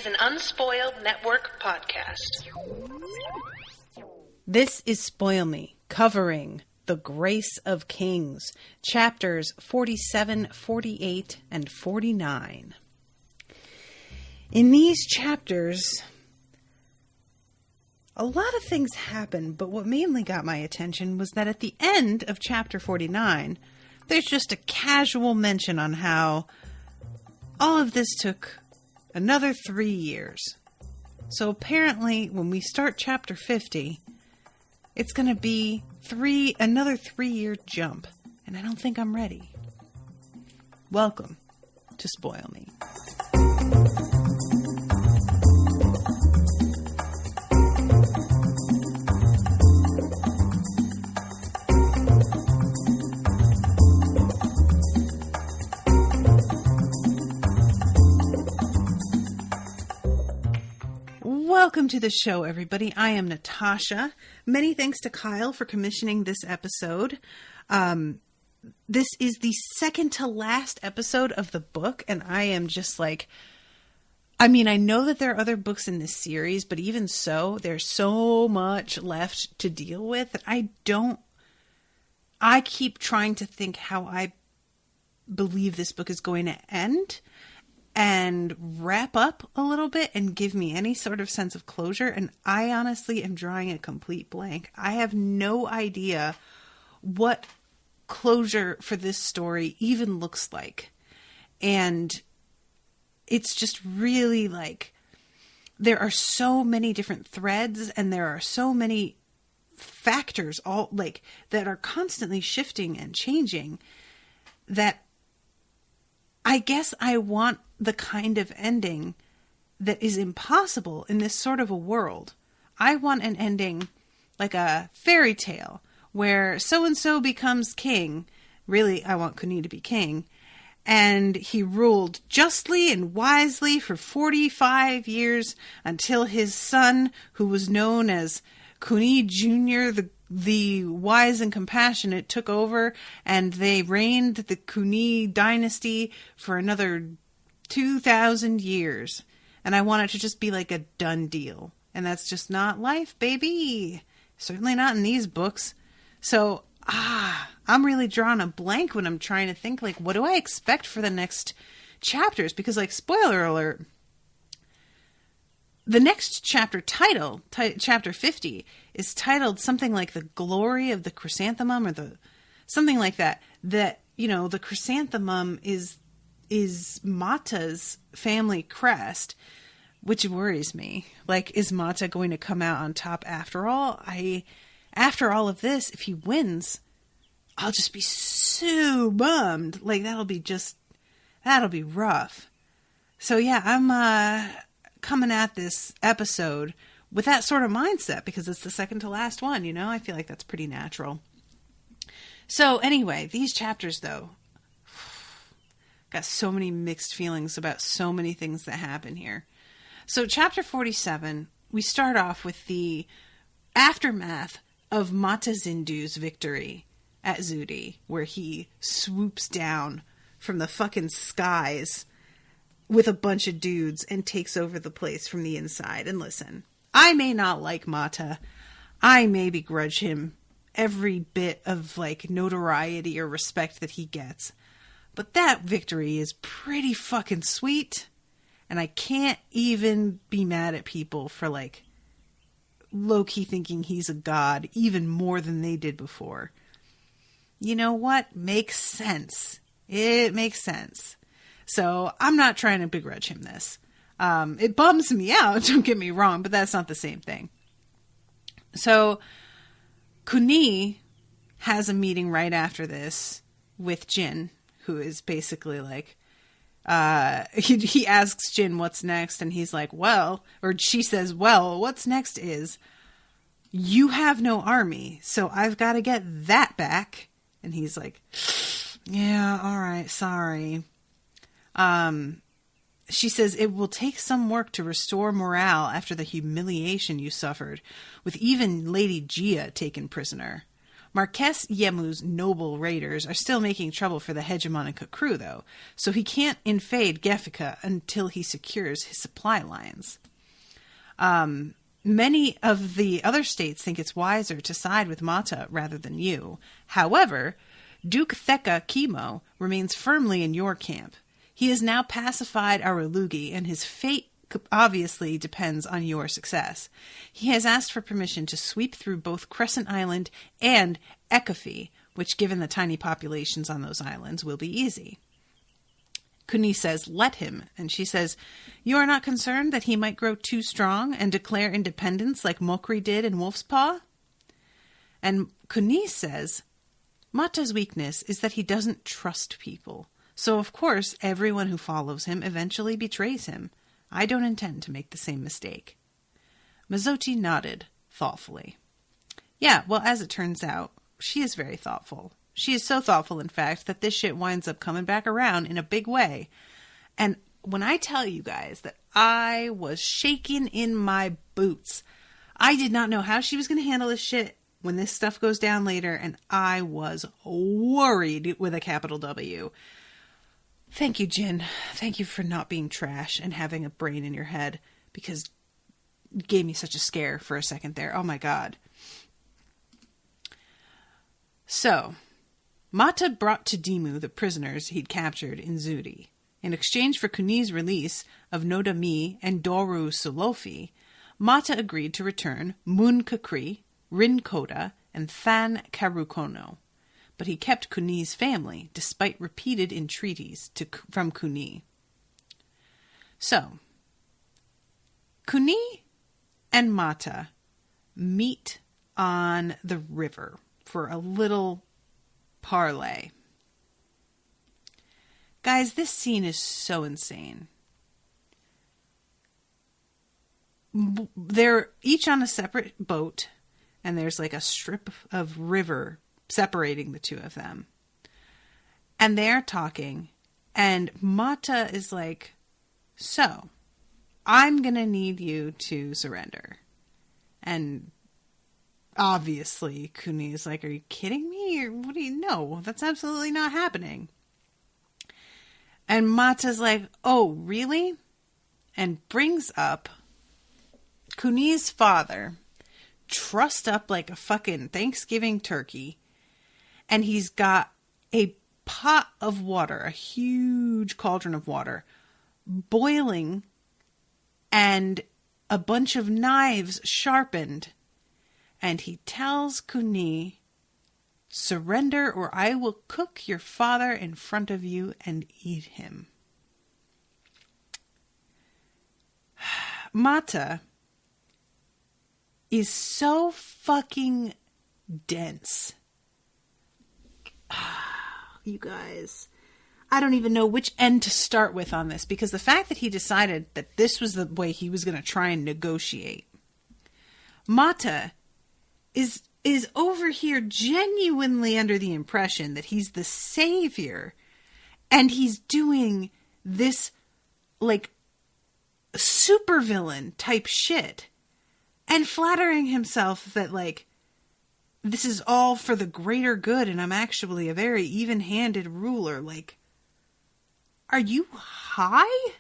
an Unspoiled Network podcast. This is Spoil Me, covering The Grace of Kings, chapters 47, 48, and 49. In these chapters, a lot of things happen, but what mainly got my attention was that at the end of chapter 49, there's just a casual mention on how all of this took another 3 years. So apparently, when we start chapter 50, it's going to be another 3-year jump, and I don't think I'm ready. Welcome to Spoil Me. Welcome to the show, everybody. I am Natasha. Many thanks to Kyle for commissioning this episode. This is the second to last episode of the book, and I am just like, I know that there are other books in this series, but even so, there's so much left to deal with that I keep trying to think how I believe this book is going to end and wrap up a little bit and give me any sort of sense of closure. And I honestly am drawing a complete blank. I have no idea what closure for this story even looks like. And it's just really like, there are so many different threads and there are so many factors all like that are constantly shifting and changing that I guess I want the kind of ending that is impossible in this sort of a world. I want an ending like a fairy tale where so-and-so becomes king. Really, I want Kuni to be king. And he ruled justly and wisely for 45 years until his son, who was known as Kuni Jr., the wise and compassionate, took over, and they reigned the Kuni dynasty for another 2,000 years. And I want it to just be like a done deal. And that's just not life, baby. Certainly not in these books. So, I'm really drawing a blank when I'm trying to think, like, what do I expect for the next chapters? Because, like, spoiler alert, the next chapter title, chapter 50, is titled something like The Glory of the Chrysanthemum, or something like that. That, the chrysanthemum is Mata's family crest, which worries me. Like, is Mata going to come out on top after all? After all of this, if he wins, I'll just be so bummed. Like, that'll be rough. So yeah, I'm coming at this episode with that sort of mindset because it's the second to last one, I feel like that's pretty natural. So anyway, these chapters though, got so many mixed feelings about so many things that happen here. So chapter 47, we start off with the aftermath of Mata Zindu's victory at Zudi, where he swoops down from the fucking skies with a bunch of dudes and takes over the place from the inside. And listen, I may not like Mata. I may begrudge him every bit of like notoriety or respect that he gets. But that victory is pretty fucking sweet. And I can't even be mad at people for like low-key thinking he's a god even more than they did before. You know what? Makes sense. It makes sense. So I'm not trying to begrudge him this. It bums me out, don't get me wrong, but that's not the same thing. So Kuni has a meeting right after this with Jin, who is basically like, he asks Jin what's next, and he's like, she says, what's next is, you have no army, so I've got to get that back. And he's like, yeah, all right, sorry. She says, it will take some work to restore morale after the humiliation you suffered, with even Lady Gia taken prisoner. Marquess Yemu's noble raiders are still making trouble for the hegemonic crew, though, so he can't invade Gefika until he secures his supply lines. Many of the other states think it's wiser to side with Mata rather than you. However, Duke Theka Kimo remains firmly in your camp. He has now pacified Aralugi, and his fate obviously depends on your success. He has asked for permission to sweep through both Crescent Island and Ekafi, which, given the tiny populations on those islands, will be easy. Kuni says, let him, and she says, you are not concerned that he might grow too strong and declare independence like Mokri did in Wolf's Paw? And Kuni says, Mata's weakness is that he doesn't trust people, so of course everyone who follows him eventually betrays him. I don't intend to make the same mistake. Mizochi nodded thoughtfully. Yeah, well, as it turns out, she is very thoughtful. She is so thoughtful, in fact, that this shit winds up coming back around in a big way. And when I tell you guys that I was shaking in my boots, I did not know how she was going to handle this shit when this stuff goes down later, and I was worried with a capital W. Thank you, Jin. Thank you for not being trash and having a brain in your head, because it gave me such a scare for a second there. Oh my god. So, Mata brought to Dimu the prisoners he'd captured in Zuri. In exchange for Kuni's release of Noda Mi and Doru Solofi, Mata agreed to return Mun Kakri, Rin Koda, and Than Karukono. But he kept Kuni's family, despite repeated entreaties from Kuni. So, Kuni and Mata meet on the river for a little parley. Guys, this scene is so insane. They're each on a separate boat, and there's like a strip of river separating the two of them. And they're talking, and Mata is like, so, I'm gonna need you to surrender. And obviously, Kuni is like, are you kidding me? Or what do you know? That's absolutely not happening. And Mata's like, oh, really? And brings up Kuni's father, trussed up like a fucking Thanksgiving turkey. And he's got a pot of water, a huge cauldron of water, boiling, and a bunch of knives sharpened. And he tells Kuni, surrender or I will cook your father in front of you and eat him. Mata is so fucking dense. You guys, I don't even know which end to start with on this, because the fact that he decided that this was the way he was going to try and negotiate. Mata is over here genuinely under the impression that he's the savior, and he's doing this like supervillain type shit and flattering himself that like this is all for the greater good and I'm actually a very even-handed ruler. Like, are you high?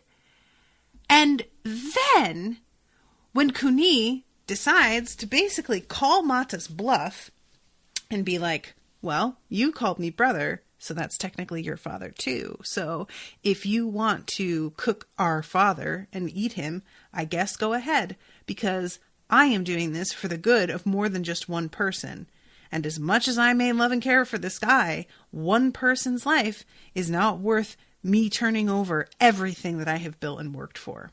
And then when Kuni decides to basically call Mata's bluff and be like, well, you called me brother, so that's technically your father too. So if you want to cook our father and eat him, I guess go ahead, because I am doing this for the good of more than just one person. And as much as I may love and care for this guy, one person's life is not worth me turning over everything that I have built and worked for.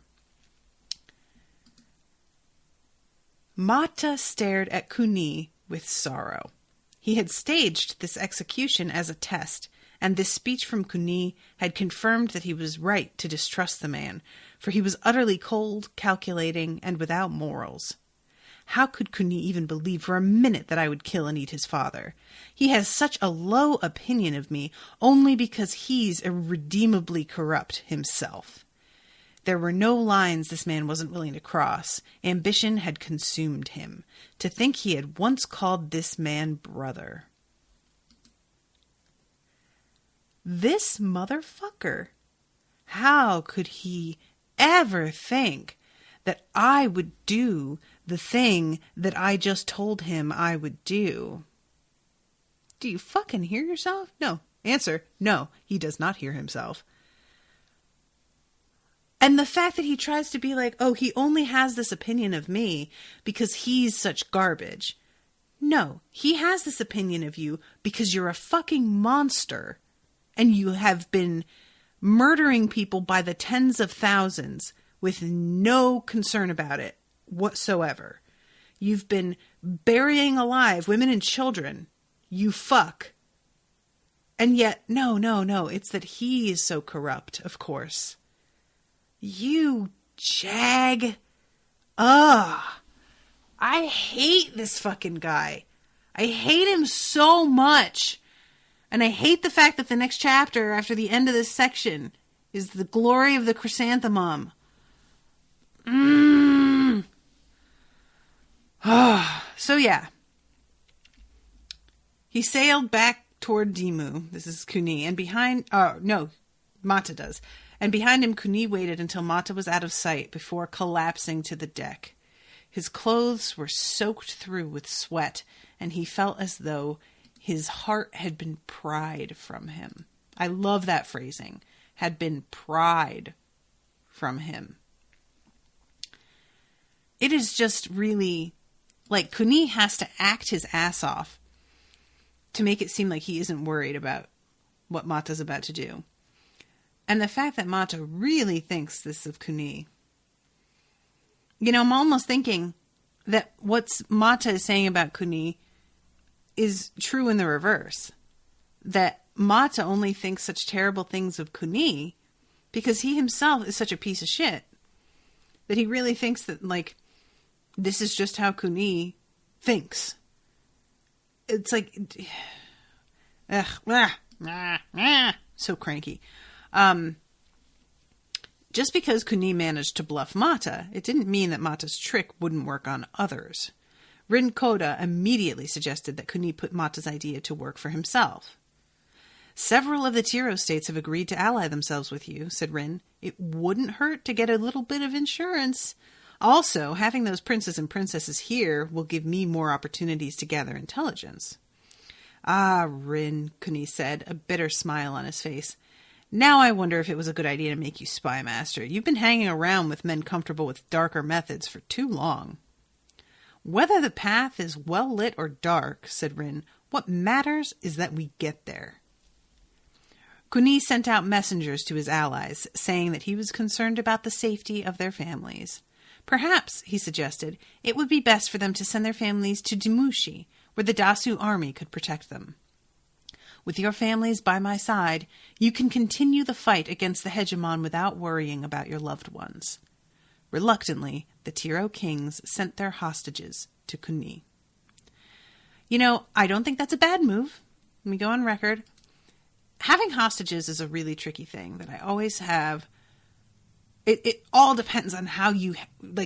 Mata stared at Kuni with sorrow. He had staged this execution as a test, and this speech from Kuni had confirmed that he was right to distrust the man, for he was utterly cold, calculating, and without morals. How could Kuni even believe for a minute that I would kill and eat his father? He has such a low opinion of me only because he's irredeemably corrupt himself. There were no lines this man wasn't willing to cross. Ambition had consumed him. To think he had once called this man brother. This motherfucker. How could he ever think that I would do the thing that I just told him I would do? Do you fucking hear yourself? No. Answer, no, he does not hear himself. And the fact that he tries to be like, oh, he only has this opinion of me because he's such garbage. No, he has this opinion of you because you're a fucking monster. And you have been murdering people by the tens of thousands with no concern about it whatsoever. You've been burying alive women and children. You fuck. And yet, no, it's that he is so corrupt, of course. You jag. Ugh. I hate this fucking guy. I hate him so much. And I hate the fact that the next chapter after the end of this section is the glory of the chrysanthemum. So yeah. He sailed back toward Dimu. This is Kuni. And Mata does. And behind him, Kuni waited until Mata was out of sight before collapsing to the deck. His clothes were soaked through with sweat, and he felt as though his heart had been pried from him. I love that phrasing. Had been pried from him. It is just really, like, Kuni has to act his ass off to make it seem like he isn't worried about what Mata's about to do. And the fact that Mata really thinks this of Kuni. You know, I'm almost thinking that what Mata is saying about Kuni is true in the reverse. That Mata only thinks such terrible things of Kuni because he himself is such a piece of shit. That he really thinks that, like, this is just how Kuni thinks. It's like, so cranky. Just because Kuni managed to bluff Mata, it didn't mean that Mata's trick wouldn't work on others. Rin Koda immediately suggested that Kuni put Mata's idea to work for himself. Several of the Tiro states have agreed to ally themselves with you, said Rin. It wouldn't hurt to get a little bit of insurance. Also, having those princes and princesses here will give me more opportunities to gather intelligence. Ah, Rin, Kuni said, a bitter smile on his face. Now I wonder if it was a good idea to make you spy master. You've been hanging around with men comfortable with darker methods for too long. Whether the path is well lit or dark, said Rin, what matters is that we get there. Kuni sent out messengers to his allies, saying that he was concerned about the safety of their families. Perhaps, he suggested, it would be best for them to send their families to Dimushi, where the Dasu army could protect them. With your families by my side, you can continue the fight against the hegemon without worrying about your loved ones. Reluctantly, the Tiro kings sent their hostages to Kuni. You know, I don't think that's a bad move. Let me go on record. Having hostages is a really tricky thing that I always have. It all depends on how you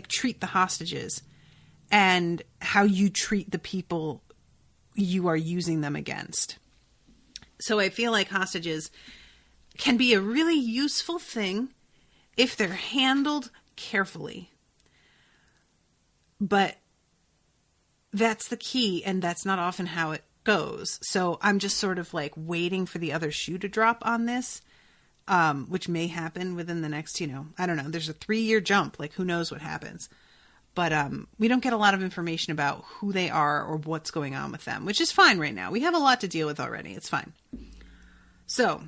treat the hostages and how you treat the people you are using them against. So I feel like hostages can be a really useful thing if they're handled carefully. But that's the key, and that's not often how it goes. So I'm just sort of like waiting for the other shoe to drop on this, which may happen within the next, I don't know. There's a 3-year jump. Like, who knows what happens? But we don't get a lot of information about who they are or what's going on with them, which is fine right now. We have a lot to deal with already. It's fine. So,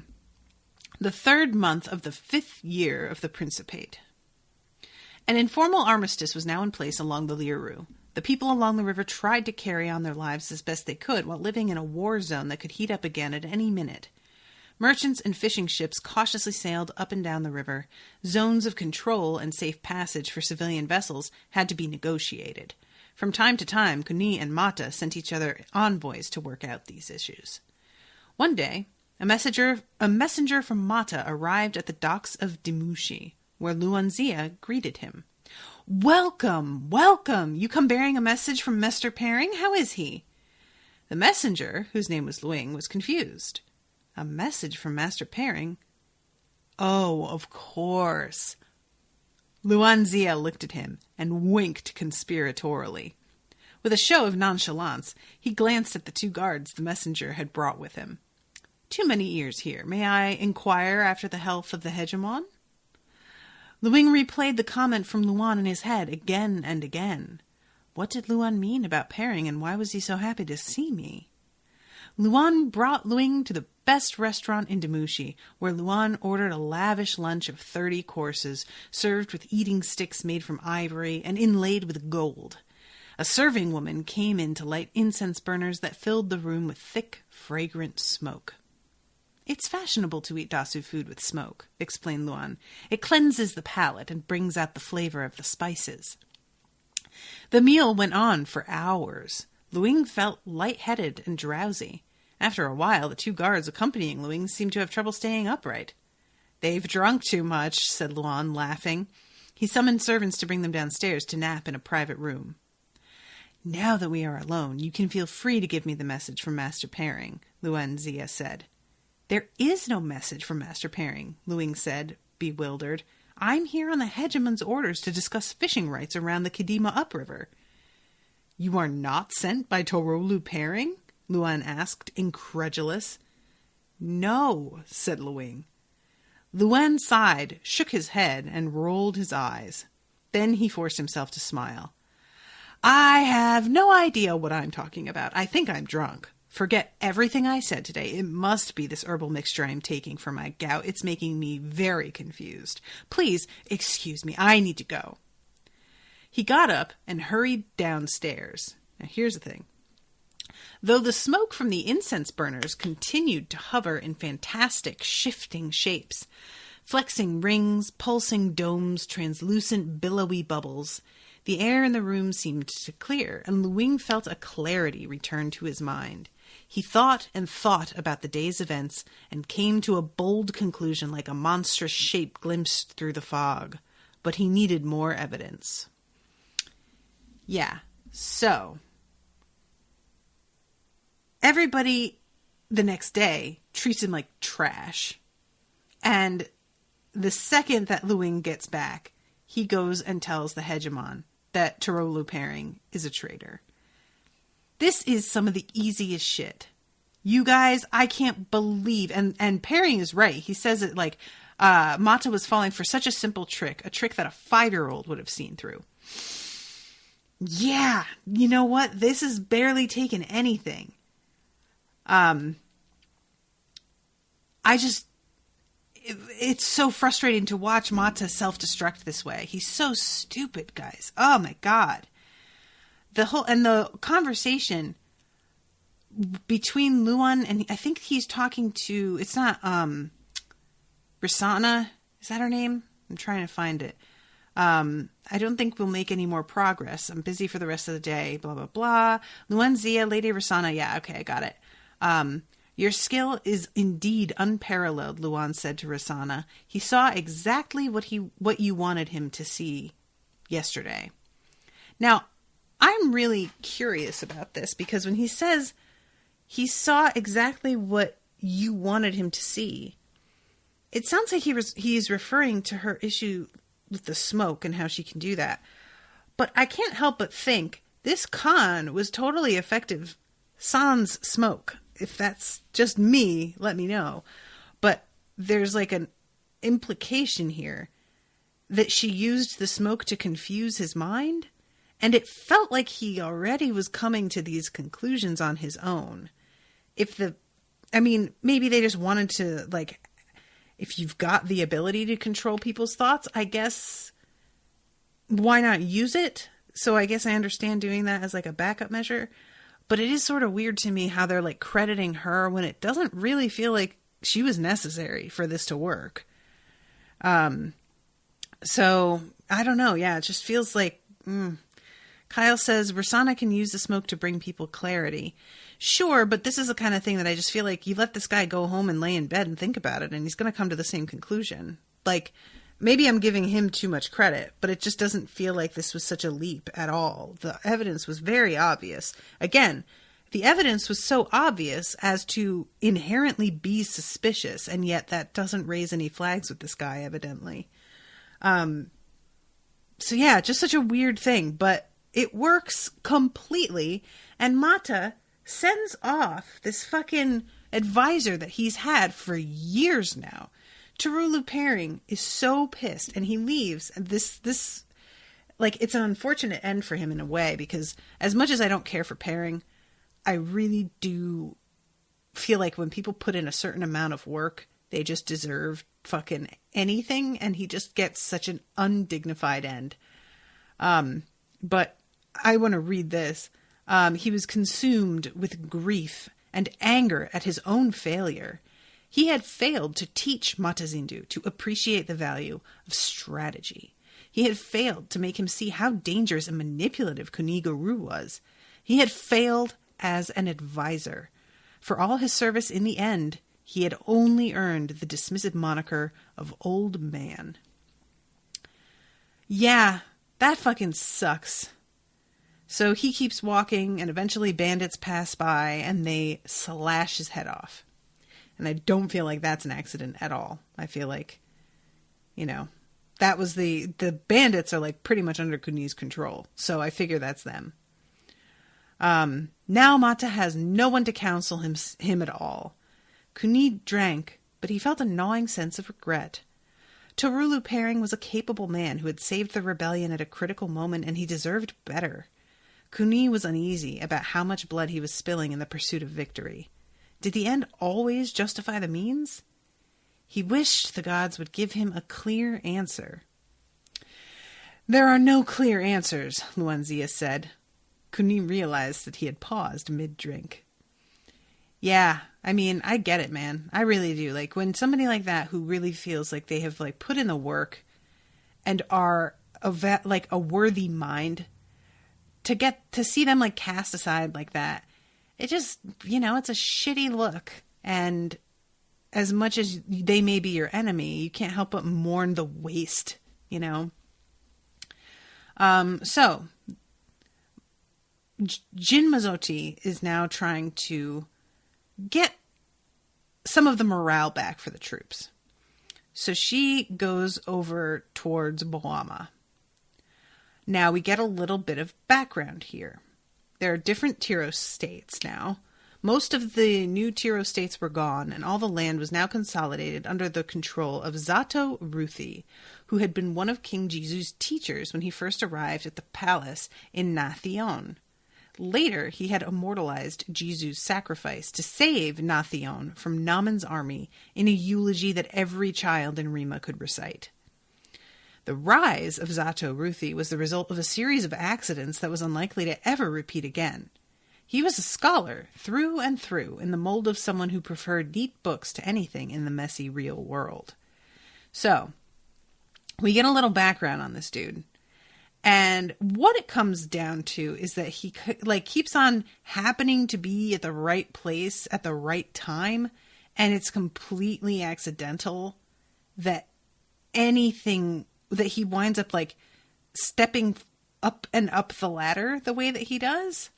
the 3rd month of the 5th year of the Principate. An informal armistice was now in place along the Liru. The people along the river tried to carry on their lives as best they could while living in a war zone that could heat up again at any minute. Merchants and fishing ships cautiously sailed up and down the river. Zones of control and safe passage for civilian vessels had to be negotiated. From time to time, Kuni and Mata sent each other envoys to work out these issues. One day, a messenger from Mata arrived at the docks of Dimushi, where Luanzia greeted him. "Welcome, welcome! You come bearing a message from Mester Paring? How is he?" The messenger, whose name was Luing, was confused. A message from Master Pairing? Oh, of course. Luan Zia looked at him and winked conspiratorially. With a show of nonchalance, he glanced at the 2 guards the messenger had brought with him. Too many ears here. May I inquire after the health of the hegemon? Luing replayed the comment from Luan in his head again and again. What did Luan mean about Pairing, and why was he so happy to see me? Luan brought Luing to the best restaurant in Damushi, where Luan ordered a lavish lunch of 30 courses, served with eating sticks made from ivory and inlaid with gold. A serving woman came in to light incense burners that filled the room with thick, fragrant smoke. It's fashionable to eat Dasu food with smoke, explained Luan. It cleanses the palate and brings out the flavor of the spices. The meal went on for hours. Luing felt light-headed and drowsy. After a while, the 2 guards accompanying Luing seemed to have trouble staying upright. They've drunk too much, said Luan, laughing. He summoned servants to bring them downstairs to nap in a private room. Now that we are alone, you can feel free to give me the message from Master Pairing, Luan Zia said. There is no message from Master Pairing, Luing said, bewildered. I'm here on the hegemon's orders to discuss fishing rights around the Kadima upriver. You are not sent by Torolu Pairing? Luan asked, incredulous. No, said Luing. Luan sighed, shook his head, and rolled his eyes. Then he forced himself to smile. I have no idea what I'm talking about. I think I'm drunk. Forget everything I said today. It must be this herbal mixture I'm taking for my gout. It's making me very confused. Please, excuse me. I need to go. He got up and hurried downstairs. Now, here's the thing. Though the smoke from the incense burners continued to hover in fantastic, shifting shapes, flexing rings, pulsing domes, translucent, billowy bubbles, the air in the room seemed to clear, and Luing felt a clarity return to his mind. He thought and thought about the day's events and came to a bold conclusion like a monstrous shape glimpsed through the fog. But he needed more evidence. Yeah, so everybody the next day treats him like trash. And the second that Luing gets back, he goes and tells the hegemon that Torolu Pairing is a traitor. This is some of the easiest shit. You guys, I can't believe, and Pairing is right. He says it like, Mata was falling for such a simple trick, a trick that a 5-year-old would have seen through. Yeah, you know what? This is barely taken anything. It's so frustrating to watch Mata self-destruct this way. He's so stupid, guys. Oh my God. The conversation between Luan and I think he's talking to, it's not, Risana. Is that her name? I'm trying to find it. I don't think we'll make any more progress. I'm busy for the rest of the day, blah, blah, blah. Luan Zia, Lady Risana. Yeah. Okay. I got it. Your skill is indeed unparalleled, Luan said to Risana. He saw exactly what you wanted him to see yesterday. Now, I'm really curious about this because when he says he saw exactly what you wanted him to see, it sounds like he's referring to her issue with the smoke and how she can do that. But I can't help but think this Khan was totally effective sans smoke. If that's just me, let me know. But there's like an implication here that she used the smoke to confuse his mind. And it felt like he already was coming to these conclusions on his own. Maybe they just wanted to, like, if you've got the ability to control people's thoughts, I guess, why not use it? So I guess I understand doing that as like a backup measure. But it is sort of weird to me how they're like crediting her when it doesn't really feel like she was necessary for this to work. So I don't know. Yeah, it just feels like, Kyle says, Risana can use the smoke to bring people clarity. Sure, but this is the kind of thing that I just feel like you let this guy go home and lay in bed and think about it, and he's going to come to the same conclusion. Like, maybe I'm giving him too much credit, but it just doesn't feel like this was such a leap at all. The evidence was very obvious. Again, the evidence was so obvious as to inherently be suspicious, and yet that doesn't raise any flags with this guy, evidently. So yeah, just such a weird thing, but it works completely, and Mata sends off this fucking advisor that he's had for years now. Tarulu Pairing is so pissed, and he leaves. This like, it's an unfortunate end for him in a way, because as much as I don't care for Pairing, I really do feel like when people put in a certain amount of work, they just deserve fucking anything, and he just gets such an undignified end. But I want to read this. He was consumed with grief and anger at his own failure. He had failed to teach Matazindu to appreciate the value of strategy. He had failed to make him see how dangerous and manipulative Kuniguru was. He had failed as an advisor. For all his service in the end, he had only earned the dismissive moniker of old man. Yeah, that fucking sucks. So he keeps walking, and eventually bandits pass by, and they slash his head off. And I don't feel like that's an accident at all. I feel like, that was the bandits are like pretty much under Kuni's control. So I figure that's them. Now Mata has no one to counsel him at all. Kuni drank, but he felt a gnawing sense of regret. Tarulu Pairing was a capable man who had saved the rebellion at a critical moment, and he deserved better. Kuni was uneasy about how much blood he was spilling in the pursuit of victory. Did the end always justify the means? He wished the gods would give him a clear answer. There are no clear answers, Luanzia said. Kuni realized that he had paused mid-drink. Yeah, I mean, I get it, man. I really do. Like, when somebody like that who really feels like they have, like, put in the work and are a worthy mind, to see them, like, cast aside like that, it just, it's a shitty look. And as much as they may be your enemy, you can't help but mourn the waste, So Jin Mazotti is now trying to get some of the morale back for the troops. So she goes over towards Boama. Now we get a little bit of background here. There are different Tiro states now. Most of the new Tiro states were gone, and all the land was now consolidated under the control of Zato Ruthi, who had been one of King Jisu's teachers when he first arrived at the palace in Nathion. Later, he had immortalized Jisu's sacrifice to save Nathion from Naman's army in a eulogy that every child in Rima could recite. The rise of Zato Ruthi was the result of a series of accidents that was unlikely to ever repeat again. He was a scholar through and through, in the mold of someone who preferred neat books to anything in the messy real world. So, we get a little background on this dude. And what it comes down to is that he keeps on happening to be at the right place at the right time, and it's completely accidental that anything that he winds up like stepping up and up the ladder the way that he does.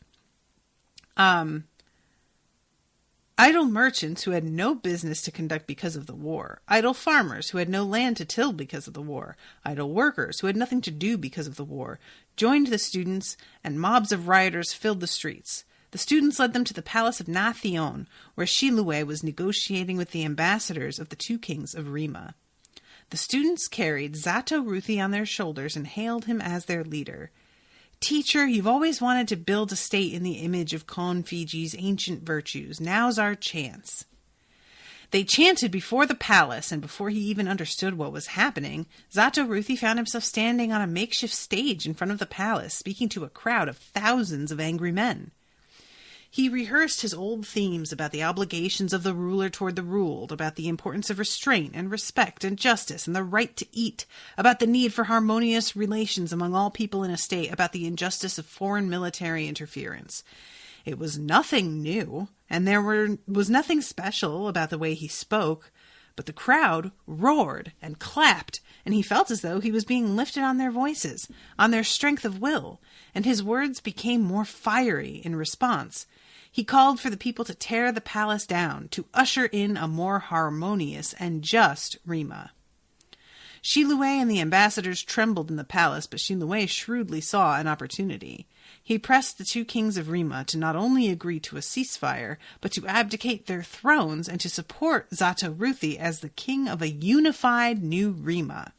Idle merchants who had no business to conduct because of the war. Idle farmers who had no land to till because of the war. Idle workers who had nothing to do because of the war joined the students, and mobs of rioters filled the streets. The students led them to the palace of Nathion, where Shilue was negotiating with the ambassadors of the two kings of Rima. The students carried Zato Ruthi on their shoulders and hailed him as their leader. Teacher, you've always wanted to build a state in the image of Kon Fiji's ancient virtues. Now's our chance. They chanted before the palace, and before he even understood what was happening, Zato Ruthi found himself standing on a makeshift stage in front of the palace, speaking to a crowd of thousands of angry men. He rehearsed his old themes about the obligations of the ruler toward the ruled, about the importance of restraint and respect and justice and the right to eat, about the need for harmonious relations among all people in a state, about the injustice of foreign military interference. It was nothing new, and there was nothing special about the way he spoke, but the crowd roared and clapped, and he felt as though he was being lifted on their voices, on their strength of will, and his words became more fiery in response. He called for the people to tear the palace down, to usher in a more harmonious and just Rima. Shi Lue and the ambassadors trembled in the palace, but Shi Lue shrewdly saw an opportunity. He pressed the two kings of Rima to not only agree to a ceasefire, but to abdicate their thrones and to support Zato Ruthi as the king of a unified new Rima.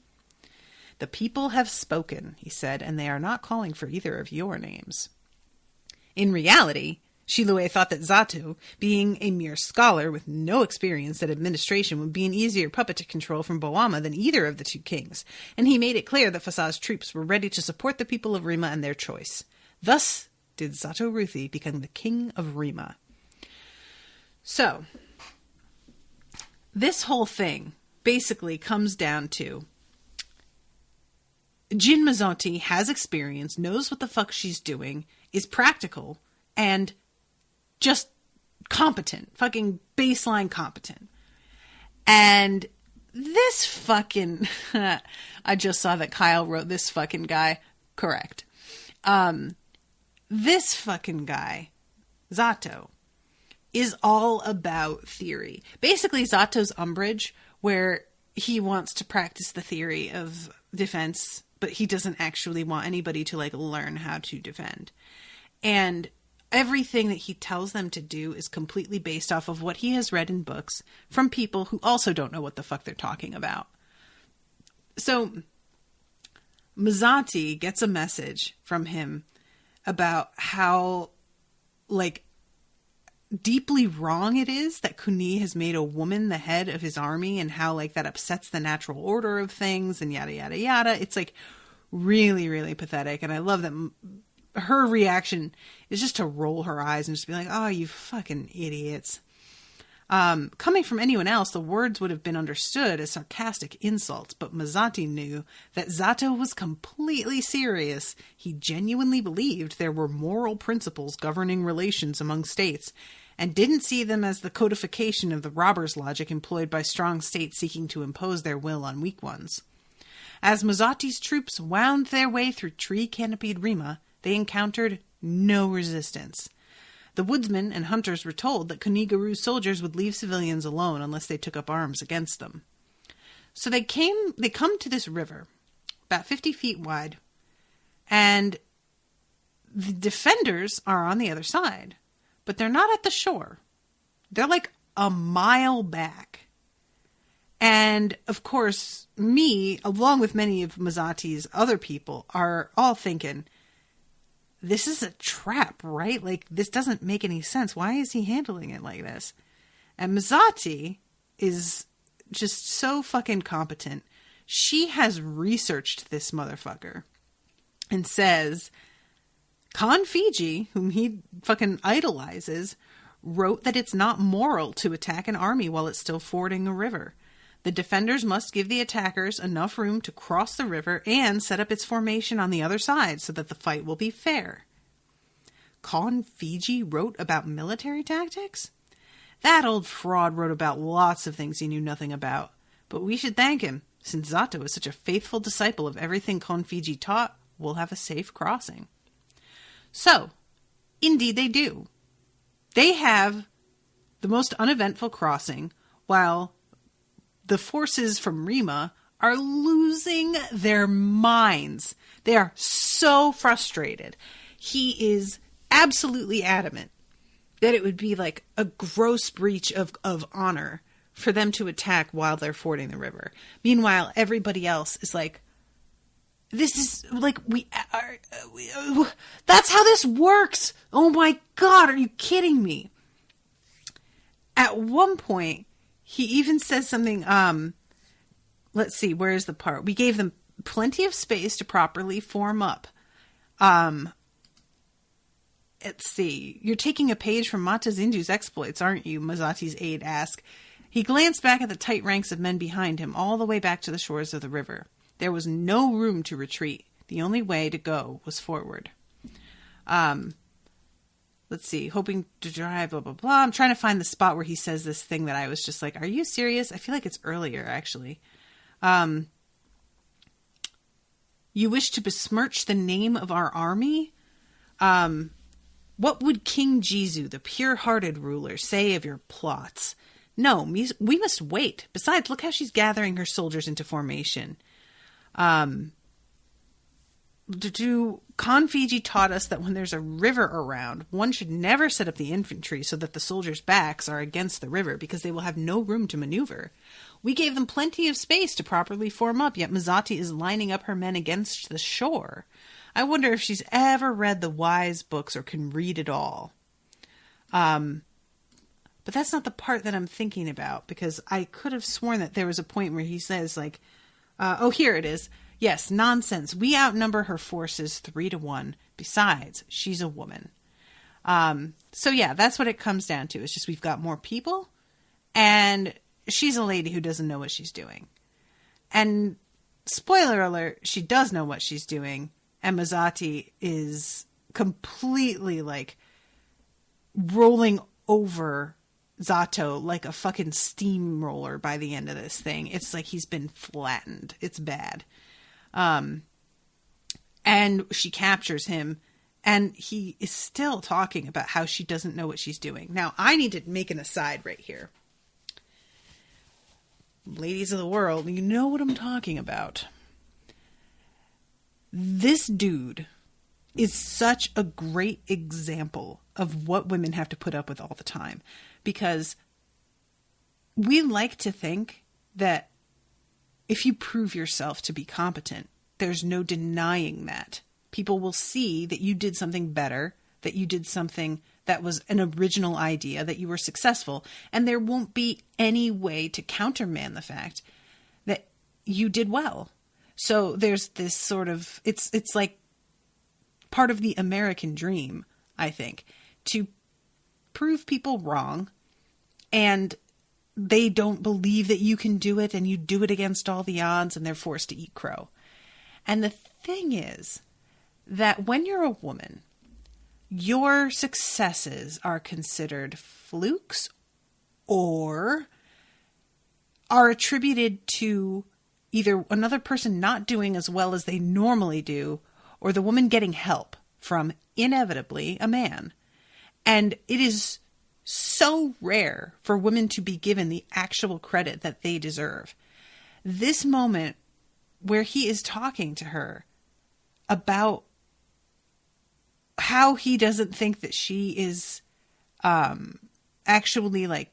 The people have spoken, he said, and they are not calling for either of your names. In reality, Shi Lue thought that Zato, being a mere scholar with no experience at administration, would be an easier puppet to control from Boama than either of the two kings, and he made it clear that Fasa's troops were ready to support the people of Rima and their choice. Thus did Zato Ruthi become the king of Rima. So, this whole thing basically comes down to Jin Mazzotti has experience, knows what the fuck she's doing, is practical, and just competent. Fucking baseline competent. And this fucking... I just saw that Kyle wrote this fucking guy. Correct. This fucking guy, Zato, is all about theory. Basically, Zato's Umbridge, where he wants to practice the theory of defense, but he doesn't actually want anybody to, like, learn how to defend. And everything that he tells them to do is completely based off of what he has read in books from people who also don't know what the fuck they're talking about. So, Mazzotti gets a message from him about how, like, deeply wrong it is that Kuni has made a woman the head of his army and how, like, that upsets the natural order of things and yada, yada, yada. It's, like, really, really pathetic. And I love that her reaction is just to roll her eyes and just be like, oh, you fucking idiots. Coming from anyone else, the words would have been understood as sarcastic insults, but Mazzotti knew that Zato was completely serious. He genuinely believed there were moral principles governing relations among states, and didn't see them as the codification of the robber's logic employed by strong states seeking to impose their will on weak ones. As Mazzotti's troops wound their way through tree-canopied Rima, they encountered no resistance. The woodsmen and hunters were told that Kunigaru's soldiers would leave civilians alone unless they took up arms against them. So they come to this river, about 50 feet wide, and the defenders are on the other side, but they're not at the shore. They're like a mile back. And, of course, me, along with many of Mazzotti's other people, are all thinking, this is a trap, right? Like, this doesn't make any sense. Why is he handling it like this? And Mazzotti is just so fucking competent. She has researched this motherfucker and says, Khan Fiji, whom he fucking idolizes, wrote that it's not moral to attack an army while it's still fording a river. The defenders must give the attackers enough room to cross the river and set up its formation on the other side so that the fight will be fair. Khan Fiji wrote about military tactics? That old fraud wrote about lots of things he knew nothing about. But we should thank him. Since Zato is such a faithful disciple of everything Khan Fiji taught, we'll have a safe crossing. So, indeed they do. They have the most uneventful crossing, while the forces from Rima are losing their minds. They are so frustrated. He is absolutely adamant that it would be like a gross breach of honor for them to attack while they're fording the river. Meanwhile, everybody else is like, this is like, that's how this works. Oh my God, are you kidding me? At one point, he even says something, let's see, where is the part? We gave them plenty of space to properly form up. Let's see. You're taking a page from Mata Zindu's exploits, aren't you? Mazzotti's aide asked. He glanced back at the tight ranks of men behind him, all the way back to the shores of the river. There was no room to retreat. The only way to go was forward. Let's see, hoping to drive, blah, blah, blah. I'm trying to find the spot where he says this thing that I was just like, are you serious? I feel like it's earlier, actually. You wish to besmirch the name of our army? What would King Jizu, the pure-hearted ruler, say of your plots? No, we must wait. Besides, look how she's gathering her soldiers into formation. Khan Fiji taught us that when there's a river around, one should never set up the infantry so that the soldiers' backs are against the river, because they will have no room to maneuver. We gave them plenty of space to properly form up, yet Mizati is lining up her men against the shore. I wonder if she's ever read the wise books or can read at all. But that's not the part that I'm thinking about, because I could have sworn that there was a point where he says, like, oh, here it is. Yes, nonsense. We outnumber her forces 3-1. Besides, she's a woman. So yeah, that's what it comes down to. It's just we've got more people, and she's a lady who doesn't know what she's doing. And spoiler alert, she does know what she's doing, and Mizati is completely, like, rolling over Zato like a fucking steamroller by the end of this thing. It's like he's been flattened. It's bad. And she captures him, and he is still talking about how she doesn't know what she's doing. Now, I need to make an aside right here. Ladies of the world, you know what I'm talking about. This dude is such a great example of what women have to put up with all the time. Because we like to think that if you prove yourself to be competent, there's no denying that. People will see that you did something better, that you did something that was an original idea, that you were successful, and there won't be any way to countermand the fact that you did well. So there's this sort of, it's like part of the American dream, I think, to prove people wrong, and they don't believe that you can do it, and you do it against all the odds, and they're forced to eat crow. And the thing is that when you're a woman, your successes are considered flukes or are attributed to either another person not doing as well as they normally do, or the woman getting help from, inevitably, a man. And it is so rare for women to be given the actual credit that they deserve. This moment where he is talking to her about how he doesn't think that she is actually, like,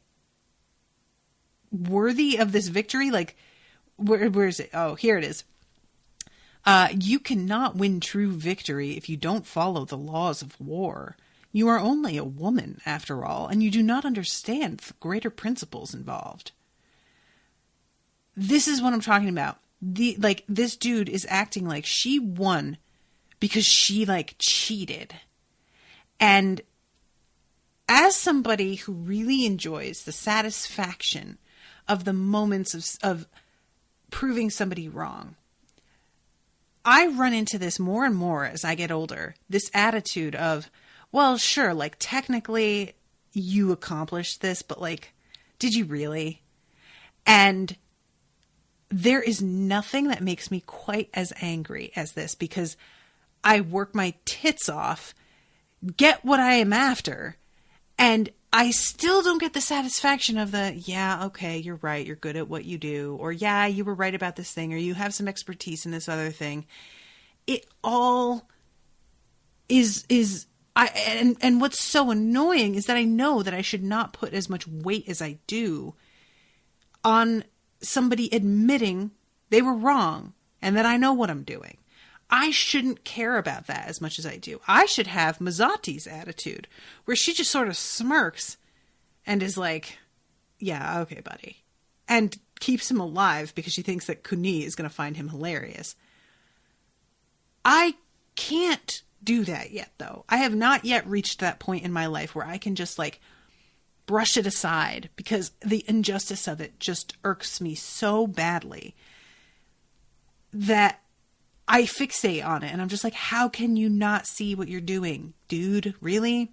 worthy of this victory. Like, where is it? Oh, here it is. You cannot win true victory if you don't follow the laws of war. You are only a woman, after all, and you do not understand the greater principles involved. This is what I'm talking about. This dude is acting like she won because she, like, cheated. And as somebody who really enjoys the satisfaction of the moments of proving somebody wrong, I run into this more and more as I get older. This attitude of, well, sure, like, technically you accomplished this, but, like, did you really? And there is nothing that makes me quite as angry as this, because I work my tits off, get what I am after, and I still don't get the satisfaction of the, yeah, okay, you're right, you're good at what you do, or yeah, you were right about this thing, or you have some expertise in this other thing. It all is and what's so annoying is that I know that I should not put as much weight as I do on somebody admitting they were wrong and that I know what I'm doing. I shouldn't care about that as much as I do. I should have Mizati's attitude, where she just sort of smirks and is like, yeah, okay, buddy. And keeps him alive because she thinks that Kuni is going to find him hilarious. I can't do that yet, though. I have not yet reached that point in my life where I can just, like, brush it aside, because the injustice of it just irks me so badly that I fixate on it. And I'm just like, how can you not see what you're doing, dude? Really?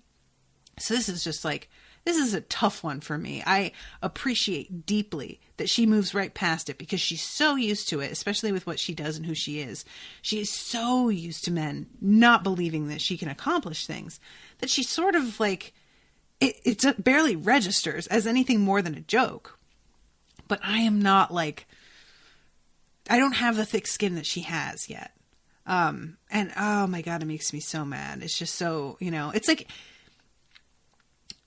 So this is This is a tough one for me. I appreciate deeply that she moves right past it because she's so used to it, especially with what she does and who she is. She is so used to men not believing that she can accomplish things that she sort of like, it barely registers as anything more than a joke. But I am not like, I don't have the thick skin that she has yet. And oh my God, it makes me so mad. It's just so,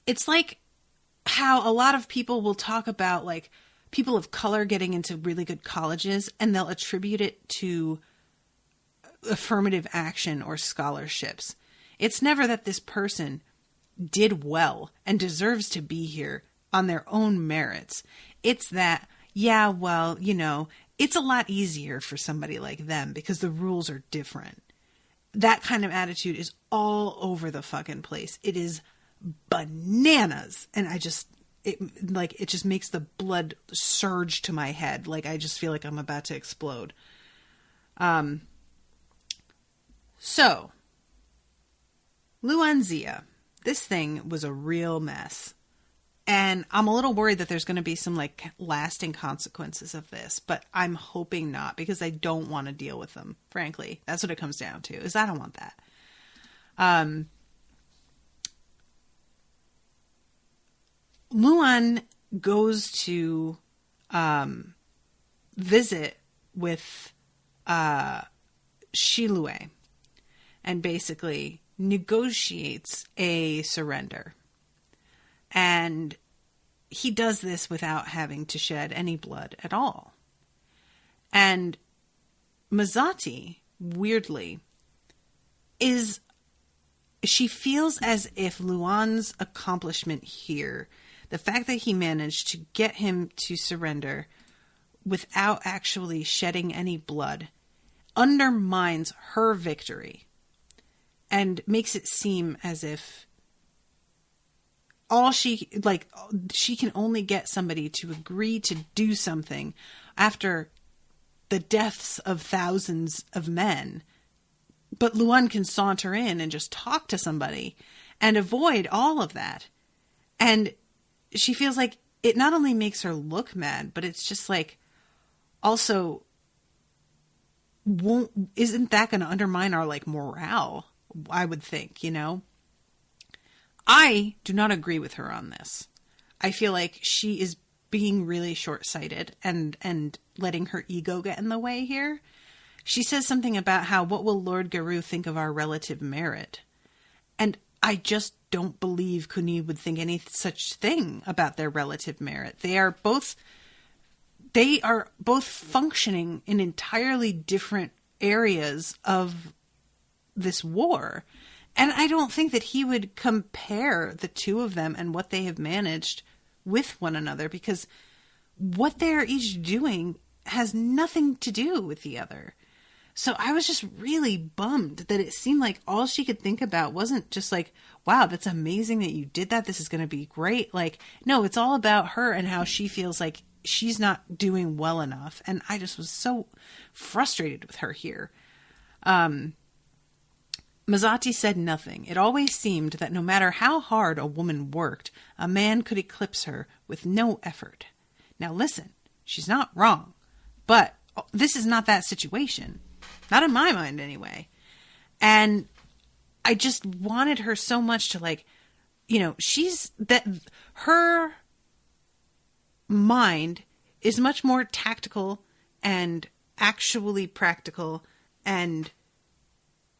it's like how a lot of people will talk about like people of color getting into really good colleges and they'll attribute it to affirmative action or scholarships. It's never that this person did well and deserves to be here on their own merits. It's that, yeah, well, it's a lot easier for somebody like them because the rules are different. That kind of attitude is all over the fucking place. It is bananas. And it just makes the blood surge to my head. Like, I just feel like I'm about to explode. So, Luanzia. This thing was a real mess. And I'm a little worried that there's going to be some like lasting consequences of this, but I'm hoping not because I don't want to deal with them. Frankly, that's what it comes down to, is I don't want that. Luan goes to visit with Shilue and basically negotiates a surrender. And he does this without having to shed any blood at all. And Mazati, weirdly, she feels as if Luan's accomplishment here, the fact that he managed to get him to surrender without actually shedding any blood, undermines her victory and makes it seem as if she can only get somebody to agree to do something after the deaths of thousands of men. But Luan can saunter in and just talk to somebody and avoid all of that. And she feels like it not only makes her look mad, but it's just like, also, isn't that going to undermine our like morale? I would think, I do not agree with her on this. I feel like she is being really short-sighted and letting her ego get in the way here. She says something about how, what will Lord Garou think of our relative merit? And I just don't believe Kuni would think any such thing about their relative merit. They are both functioning in entirely different areas of this war. And I don't think that he would compare the two of them and what they have managed with one another, because what they're each doing has nothing to do with the other. So I was just really bummed that it seemed like all she could think about wasn't just like, wow, that's amazing that you did that. This is going to be great. Like, no, it's all about her and how she feels like she's not doing well enough. And I just was so frustrated with her here. Mazati said nothing. It always seemed that no matter how hard a woman worked, a man could eclipse her with no effort. Now listen, she's not wrong, but this is not that situation. Not in my mind, anyway. And I just wanted her so much to her mind is much more tactical and actually practical, and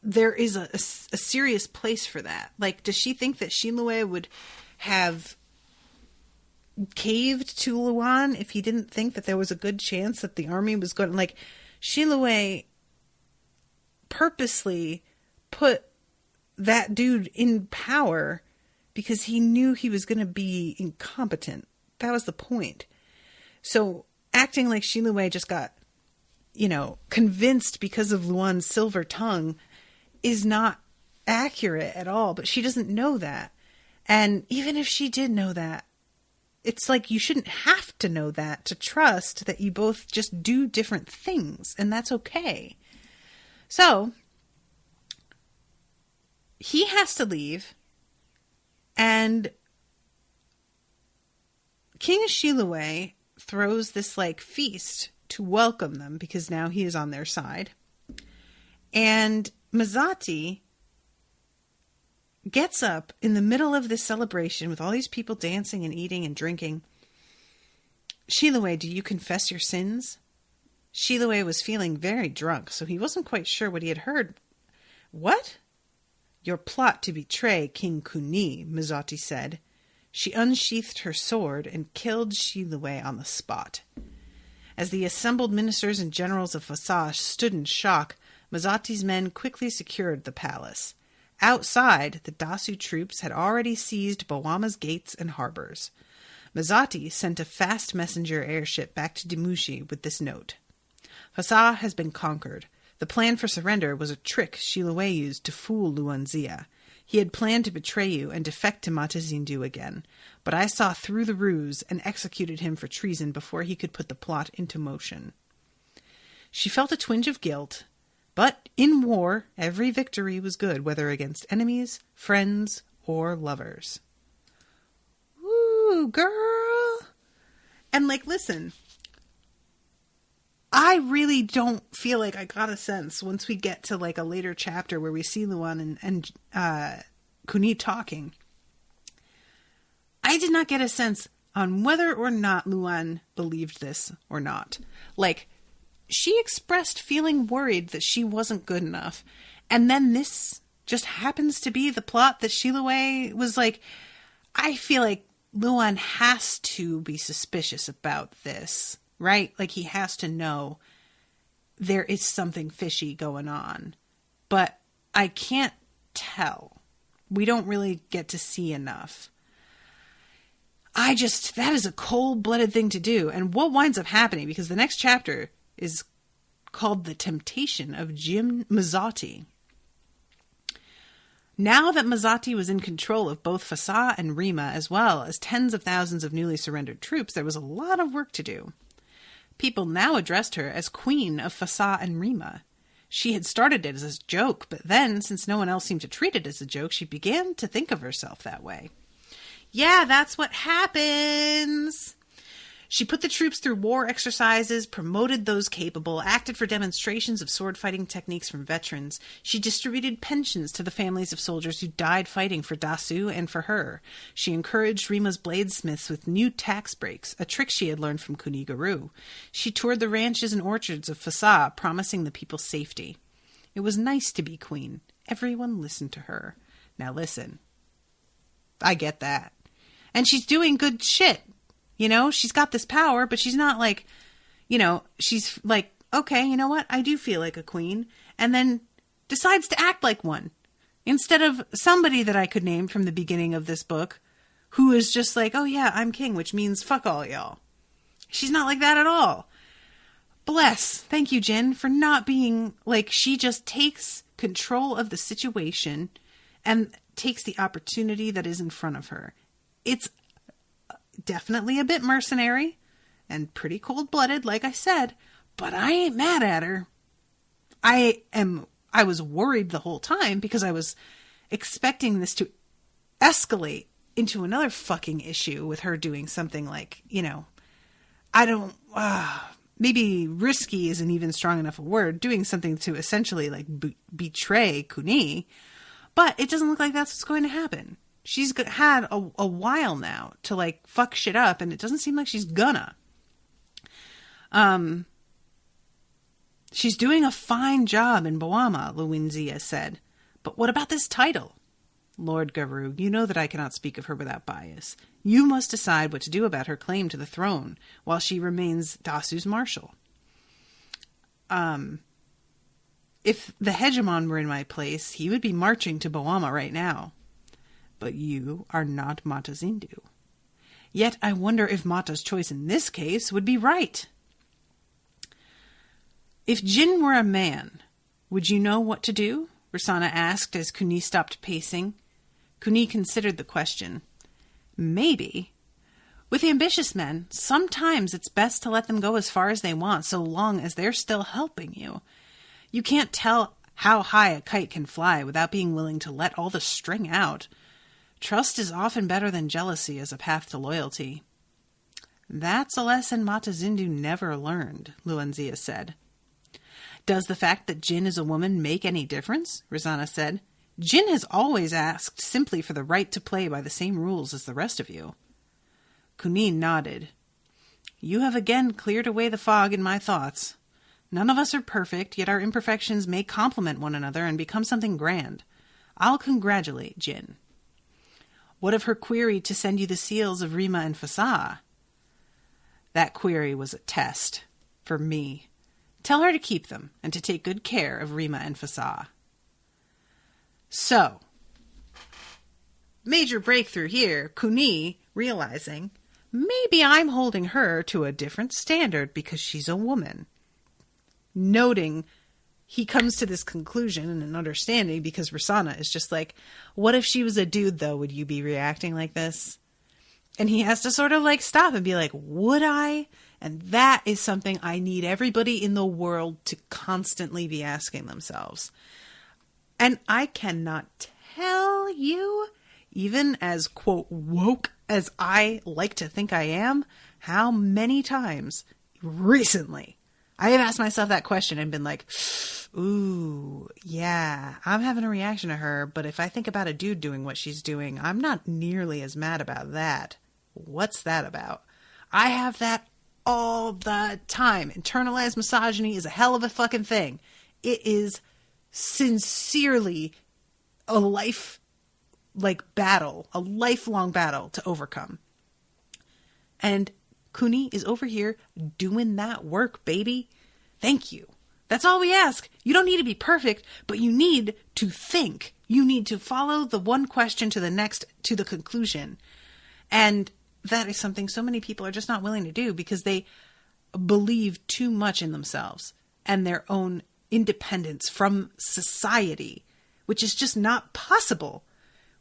there is a serious place for that. Like, does she think that Shilue would have caved to Luan if he didn't think that there was a good chance that the army was going to, like, Shilue purposely put that dude in power because he knew he was going to be incompetent. That was the point. So acting like Shilue just got, convinced because of Luan's silver tongue is not accurate at all, but she doesn't know that. And even if she did know that, it's like you shouldn't have to know that to trust that you both just do different things, and that's okay. So he has to leave, and King Shilue throws this feast to welcome them because now he is on their side. And Mazati gets up in the middle of this celebration with all these people dancing and eating and drinking. Shilue, do you confess your sins? Shilue was feeling very drunk, so he wasn't quite sure what he had heard. What? Your plot to betray King Kuni, Mazati said. She unsheathed her sword and killed Shilue on the spot. As the assembled ministers and generals of Phasa stood in shock, Mazati's men quickly secured the palace. Outside, the Dasu troops had already seized Bawama's gates and harbors. Mazati sent a fast messenger airship back to Dimushi with this note. Phasa has been conquered. The plan for surrender was a trick Shilue used to fool Luanzia. He had planned to betray you and defect to Matazindu again, but I saw through the ruse and executed him for treason before he could put the plot into motion. She felt a twinge of guilt, but in war, every victory was good, whether against enemies, friends, or lovers. Ooh, girl! And listen, I really don't feel like I got a sense once we get to a later chapter where we see Luan and Kuni talking. I did not get a sense on whether or not Luan believed this or not. She expressed feeling worried that she wasn't good enough. And then this just happens to be the plot that Shilue was I feel like Luan has to be suspicious about this. Right? He has to know there is something fishy going on. But I can't tell. We don't really get to see enough. That is a cold-blooded thing to do. And what winds up happening, because the next chapter is called The Temptation of Jim Mazati. Now that Mazati was in control of both Phasa and Rima, as well as tens of thousands of newly surrendered troops, there was a lot of work to do. People now addressed her as Queen of Phasa and Rima. She had started it as a joke, but then, since no one else seemed to treat it as a joke, she began to think of herself that way. Yeah, that's what happens. She put the troops through war exercises, promoted those capable, acted for demonstrations of sword-fighting techniques from veterans. She distributed pensions to the families of soldiers who died fighting for Dasu and for her. She encouraged Rima's bladesmiths with new tax breaks, a trick she had learned from Kuniguru. She toured the ranches and orchards of Phasa, promising the people safety. It was nice to be queen. Everyone listened to her. Now listen. I get that. And she's doing good shit. She's got this power, but she's not she's okay, you know what? I do feel like a queen. And then decides to act like one. Instead of somebody that I could name from the beginning of this book, who is just oh yeah, I'm king, which means fuck all y'all. She's not like that at all. Bless. Thank you, Jin, for not being she just takes control of the situation and takes the opportunity that is in front of her. It's definitely a bit mercenary and pretty cold-blooded, like I said, but I ain't mad at her. I was worried the whole time because I was expecting this to escalate into another fucking issue with her doing something maybe risky isn't even strong enough a word, doing something to essentially betray Kuni, but it doesn't look like that's what's going to happen. She's had a while now to fuck shit up, and it doesn't seem like she's gonna. She's doing a fine job in Bawama, Luanzia said. But what about this title? Lord Garug, you know that I cannot speak of her without bias. You must decide what to do about her claim to the throne while she remains Dasu's marshal. If the hegemon were in my place, he would be marching to Bawama right now. But you are not Matazindu. Yet I wonder if Mata's choice in this case would be right. If Jin were a man, would you know what to do? Rosanna asked as Kuni stopped pacing. Kuni considered the question. Maybe. With ambitious men, sometimes it's best to let them go as far as they want, so long as they're still helping you. You can't tell how high a kite can fly without being willing to let all the string out. Trust is often better than jealousy as a path to loyalty. That's a lesson Matazindu never learned, Luanzia said. Does the fact that Jin is a woman make any difference? Rosanna said. Jin has always asked simply for the right to play by the same rules as the rest of you. Kuni nodded. You have again cleared away the fog in my thoughts. None of us are perfect, yet our imperfections may complement one another and become something grand. I'll congratulate Jin. What of her query to send you the seals of Rima and Fasa? That query was a test. For me. Tell her to keep them, and to take good care of Rima and Fasa. So, major breakthrough here, Kuni realizing, maybe I'm holding her to a different standard because she's a woman. Noting, he comes to this conclusion and an understanding because Rosanna is just like, what if she was a dude though? Would you be reacting like this? And he has to sort of like stop and be like, would I? And that is something I need everybody in the world to constantly be asking themselves. And I cannot tell you, even as, quote, woke as I like to think I am, how many times recently I have asked myself that question and been like, ooh, yeah, I'm having a reaction to her. But if I think about a dude doing what she's doing, I'm not nearly as mad about that. What's that about? I have that all the time. Internalized misogyny is a hell of a fucking thing. It is sincerely a battle, a lifelong battle to overcome. And Kuni is over here doing that work, baby. Thank you. That's all we ask. You don't need to be perfect, but you need to think. You need to follow the one question to the next, to the conclusion. And that is something so many people are just not willing to do because they believe too much in themselves and their own independence from society, which is just not possible.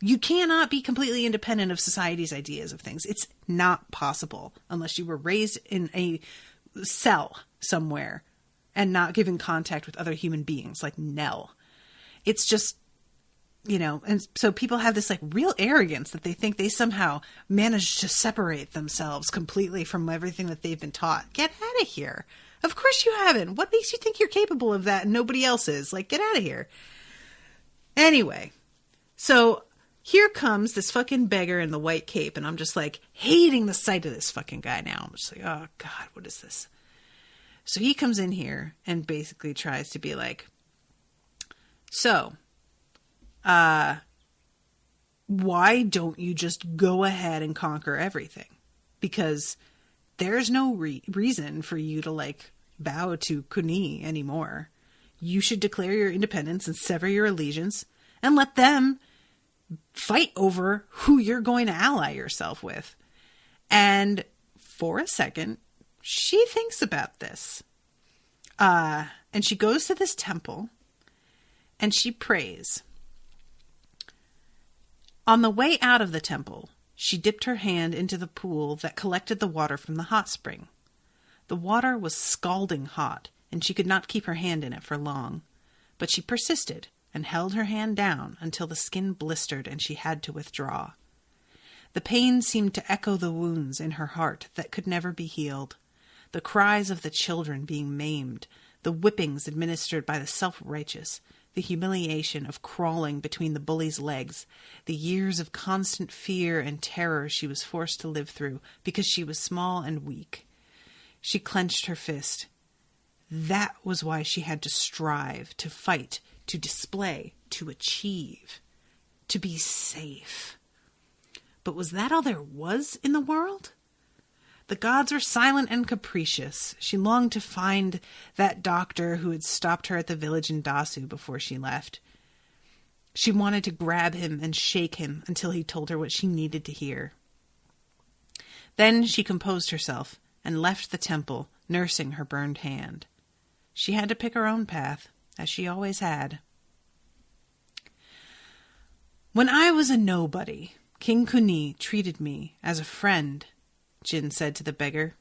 You cannot be completely independent of society's ideas of things. It's not possible unless you were raised in a cell somewhere and not given contact with other human beings like Nell. It's just, and so people have this like real arrogance that they think they somehow managed to separate themselves completely from everything that they've been taught. Get out of here. Of course you haven't. What makes you think you're capable of that and nobody else is? Like, get out of here. Anyway, so here comes this fucking beggar in the white cape, and I'm just like hating the sight of this fucking guy now. I'm just like, oh God, what is this? So he comes in here and basically tries to be like, so, why don't you just go ahead and conquer everything? Because there's no reason for you to like bow to Kuni anymore. You should declare your independence and sever your allegiance and let them fight over who you're going to ally yourself with. And for a second, she thinks about this. And she goes to this temple and she prays. On the way out of the temple, she dipped her hand into the pool that collected the water from the hot spring. The water was scalding hot, and she could not keep her hand in it for long. But she persisted and held her hand down until the skin blistered and she had to withdraw. The pain seemed to echo the wounds in her heart that could never be healed, the cries of the children being maimed, the whippings administered by the self-righteous, the humiliation of crawling between the bully's legs, the years of constant fear and terror she was forced to live through because she was small and weak. She clenched her fist. That was why she had to strive, to fight, to display, to achieve, to be safe. But was that all there was in the world? The gods were silent and capricious. She longed to find that doctor who had stopped her at the village in Dasu before she left. She wanted to grab him and shake him until he told her what she needed to hear. Then she composed herself and left the temple, nursing her burned hand. She had to pick her own path, as she always had. When I was a nobody, King Kuni treated me as a friend, Jin said to the beggar.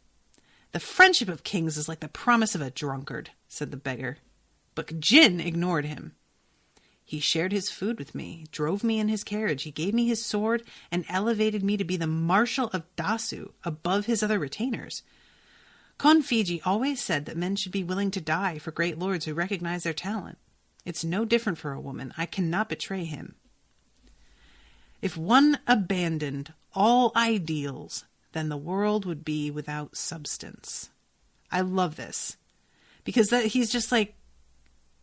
The friendship of kings is like the promise of a drunkard, said the beggar. But Jin ignored him. He shared his food with me, drove me in his carriage, he gave me his sword, and elevated me to be the marshal of Dasu, above his other retainers. Konfiji always said that men should be willing to die for great lords who recognize their talent. It's no different for a woman. I cannot betray him. If one abandoned all ideals, then the world would be without substance. I love this. Because he's just like,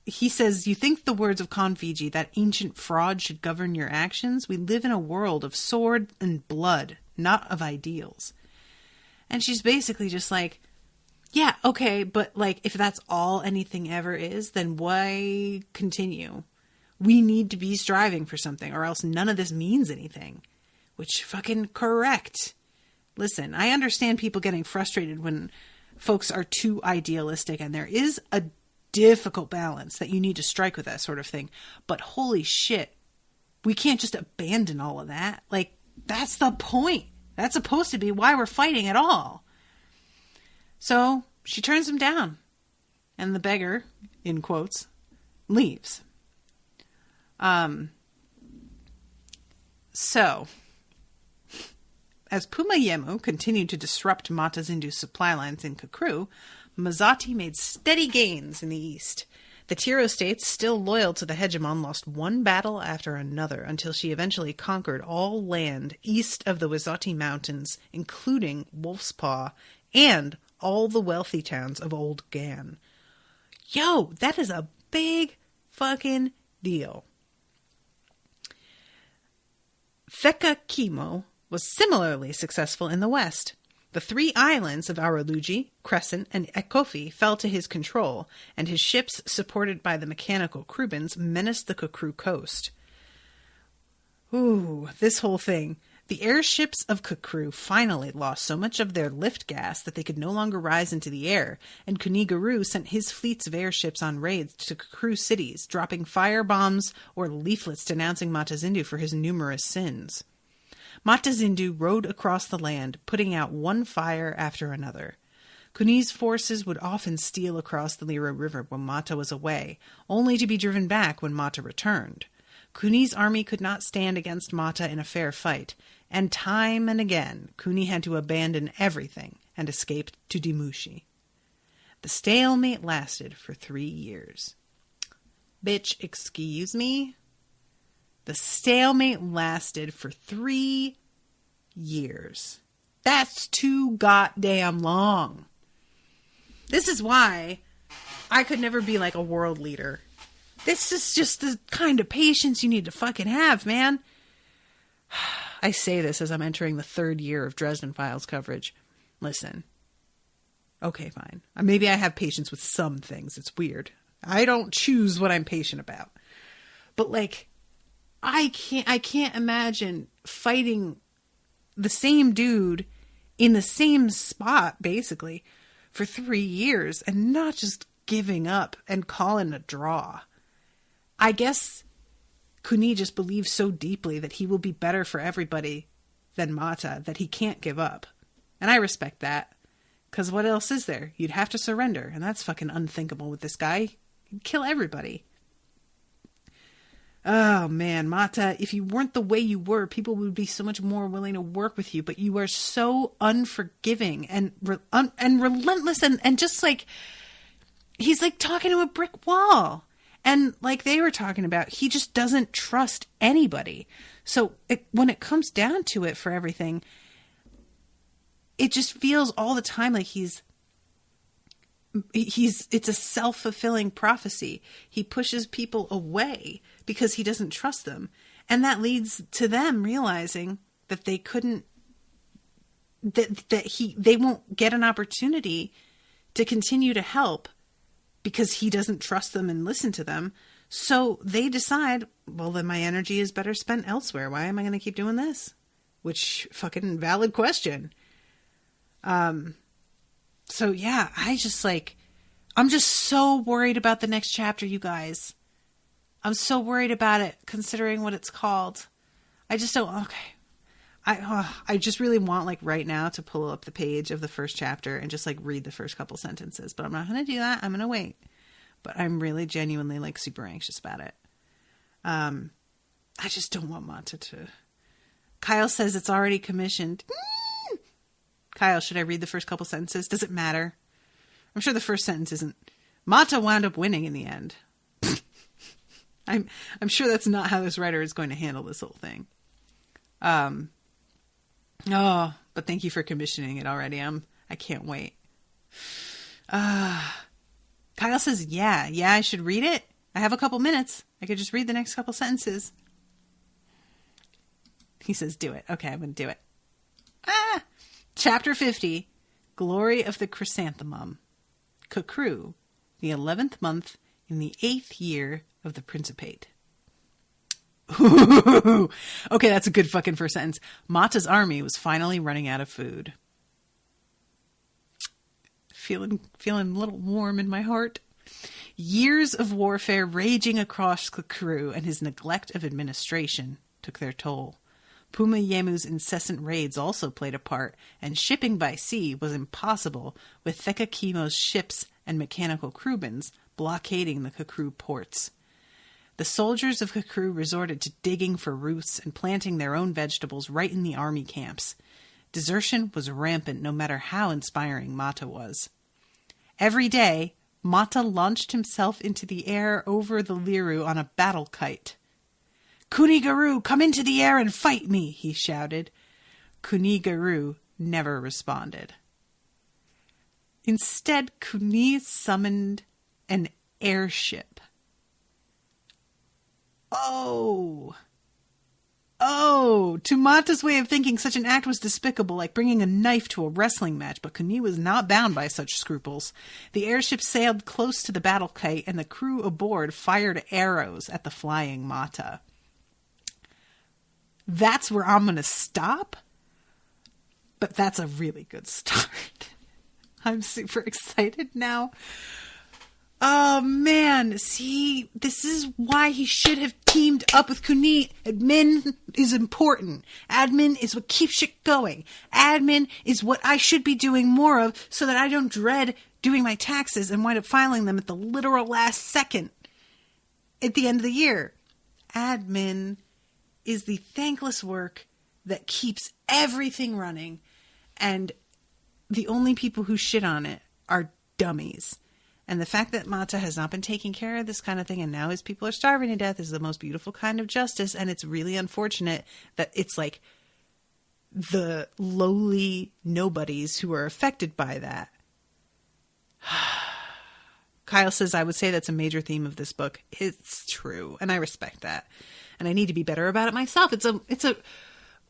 he says, you think the words of Konfiji, that ancient fraud, should govern your actions? We live in a world of sword and blood, not of ideals. And she's basically just like, yeah, okay, but like, if that's all anything ever is, then why continue? We need to be striving for something, or else none of this means anything. Which, fucking correct. Listen, I understand people getting frustrated when folks are too idealistic, and there is a difficult balance that you need to strike with that sort of thing. But holy shit, we can't just abandon all of that. Like, that's the point. That's supposed to be why we're fighting at all. So she turns him down, and the beggar, in quotes, leaves. So, as Pumayemu continued to disrupt Mata Zindu's supply lines in Kakru, Mazati made steady gains in the east. The Tiro states, still loyal to the hegemon, lost one battle after another until she eventually conquered all land east of the Wazati Mountains, including Wolf's Paw and all the wealthy towns of Old Gan. Yo, that is a big fucking deal. Theka Kimo was similarly successful in the west. The 3 islands of Araluji, Crescent, and Ekofi fell to his control, and his ships, supported by the mechanical Krubans, menaced the Kakru coast. Ooh, this whole thing. The airships of Kakru finally lost so much of their lift gas that they could no longer rise into the air, and Kunigaru sent his fleets of airships on raids to Kakru cities, dropping fire bombs or leaflets denouncing Mata Zindu for his numerous sins. Mata Zindu rode across the land, putting out one fire after another. Kuni's forces would often steal across the Lira River when Mata was away, only to be driven back when Mata returned. Kuni's army could not stand against Mata in a fair fight, and time and again Kuni had to abandon everything and escape to Dimushi. The stalemate lasted for 3 years. Bitch, excuse me? The stalemate lasted for 3 years. That's too goddamn long. This is why I could never be like a world leader. This is just the kind of patience you need to fucking have, man. I say this as I'm entering the 3rd year of Dresden Files coverage. Listen. Okay, fine. Maybe I have patience with some things. It's weird. I don't choose what I'm patient about. But like, I can't imagine fighting the same dude in the same spot, basically, for 3 years and not just giving up and calling a draw. I guess Kuni just believes so deeply that he will be better for everybody than Mata that he can't give up. And I respect that. Because what else is there? You'd have to surrender. And that's fucking unthinkable with this guy. He'd kill everybody. Oh man, Mata, if you weren't the way you were, people would be so much more willing to work with you. But you are so unforgiving and relentless and just like, he's like talking to a brick wall. And like they were talking about, he just doesn't trust anybody. So when it comes down to it for everything, it just feels all the time like it's a self-fulfilling prophecy. He pushes people away because he doesn't trust them. And that leads to them realizing that they couldn't, they won't get an opportunity to continue to help because he doesn't trust them and listen to them. So they decide, well, then my energy is better spent elsewhere. Why am I going to keep doing this? Which fucking valid question. So yeah, I'm just so worried about the next chapter, you guys. I'm so worried about it, considering what it's called. I just don't, okay. I just really want, like, right now to pull up the page of the first chapter and just, like, read the first couple sentences. But I'm not going to do that. I'm going to wait. But I'm really genuinely, like, super anxious about it. I just don't want Mata to... Kyle says it's already commissioned. Kyle, should I read the first couple sentences? Does it matter? I'm sure the first sentence isn't... Mata wound up winning in the end. I'm sure that's not how this writer is going to handle this whole thing. But thank you for commissioning it already. I can't wait. Kyle says, yeah, I should read it. I have a couple minutes. I could just read the next couple sentences. He says, do it. Okay, I'm going to do it. Chapter 50, Glory of the Chrysanthemum. Kukru, the 11th month in the 8th year of the Principate. Okay, that's a good fucking first sentence. Mata's army was finally running out of food. Feeling a little warm in my heart. Years of warfare raging across Kukru and his neglect of administration took their toll. Puma Yemu's incessant raids also played a part, and shipping by sea was impossible with Theka Kimo's ships and mechanical Krubans blockading the Kukru ports. The soldiers of Kukru resorted to digging for roots and planting their own vegetables right in the army camps. Desertion was rampant no matter how inspiring Mata was. Every day, Mata launched himself into the air over the Liru on a battle kite. "Kuni Garu, come into the air and fight me," he shouted. Kuni Garu never responded. Instead, Kuni summoned an airship. To Mata's way of thinking, such an act was despicable, like bringing a knife to a wrestling match, but Kuni was not bound by such scruples. The airship sailed close to the battle kite, and the crew aboard fired arrows at the flying Mata. That's where I'm going to stop, but that's a really good start. I'm super excited now. Oh, man. See, this is why he should have teamed up with Kuni. Admin is important. Admin is what keeps shit going. Admin is what I should be doing more of so that I don't dread doing my taxes and wind up filing them at the literal last second at the end of the year. Admin is the thankless work that keeps everything running, and the only people who shit on it are dummies. And the fact that Mata has not been taking care of this kind of thing and now his people are starving to death is the most beautiful kind of justice. And it's really unfortunate that it's like the lowly nobodies who are affected by that. Kyle says, I would say that's a major theme of this book. It's true. And I respect that. And I need to be better about it myself. It's a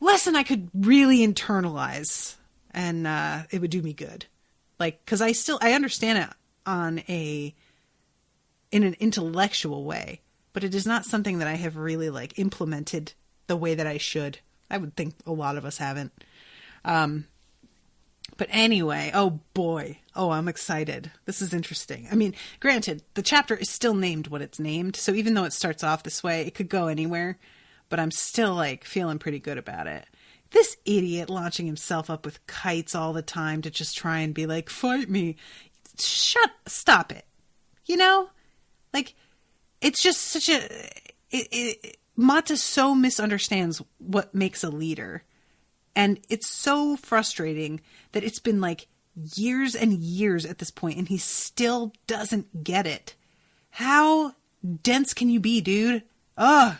lesson I could really internalize, and it would do me good. Like, cause I understand it in an intellectual way, but it is not something that I have really like implemented the way that I should. I would think a lot of us haven't. But anyway, oh boy. Oh, I'm excited. This is interesting. I mean, granted, the chapter is still named what it's named. So even though it starts off this way, it could go anywhere, but I'm still like feeling pretty good about it. This idiot launching himself up with kites all the time to just try and be like, fight me. Stop it. You know? Like, it's just such Mata so misunderstands what makes a leader. And it's so frustrating that it's been like years and years at this point, and he still doesn't get it. How dense can you be, dude? Ugh.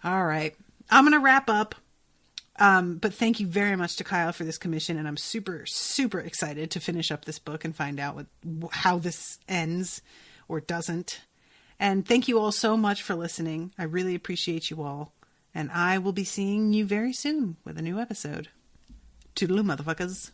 All right. I'm going to wrap up. But thank you very much to Kyle for this commission, and I'm super, super excited to finish up this book and find out how this ends or doesn't. And thank you all so much for listening. I really appreciate you all, and I will be seeing you very soon with a new episode. Toodaloo, motherfuckers.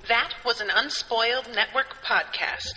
That was an Unspoiled Network podcast.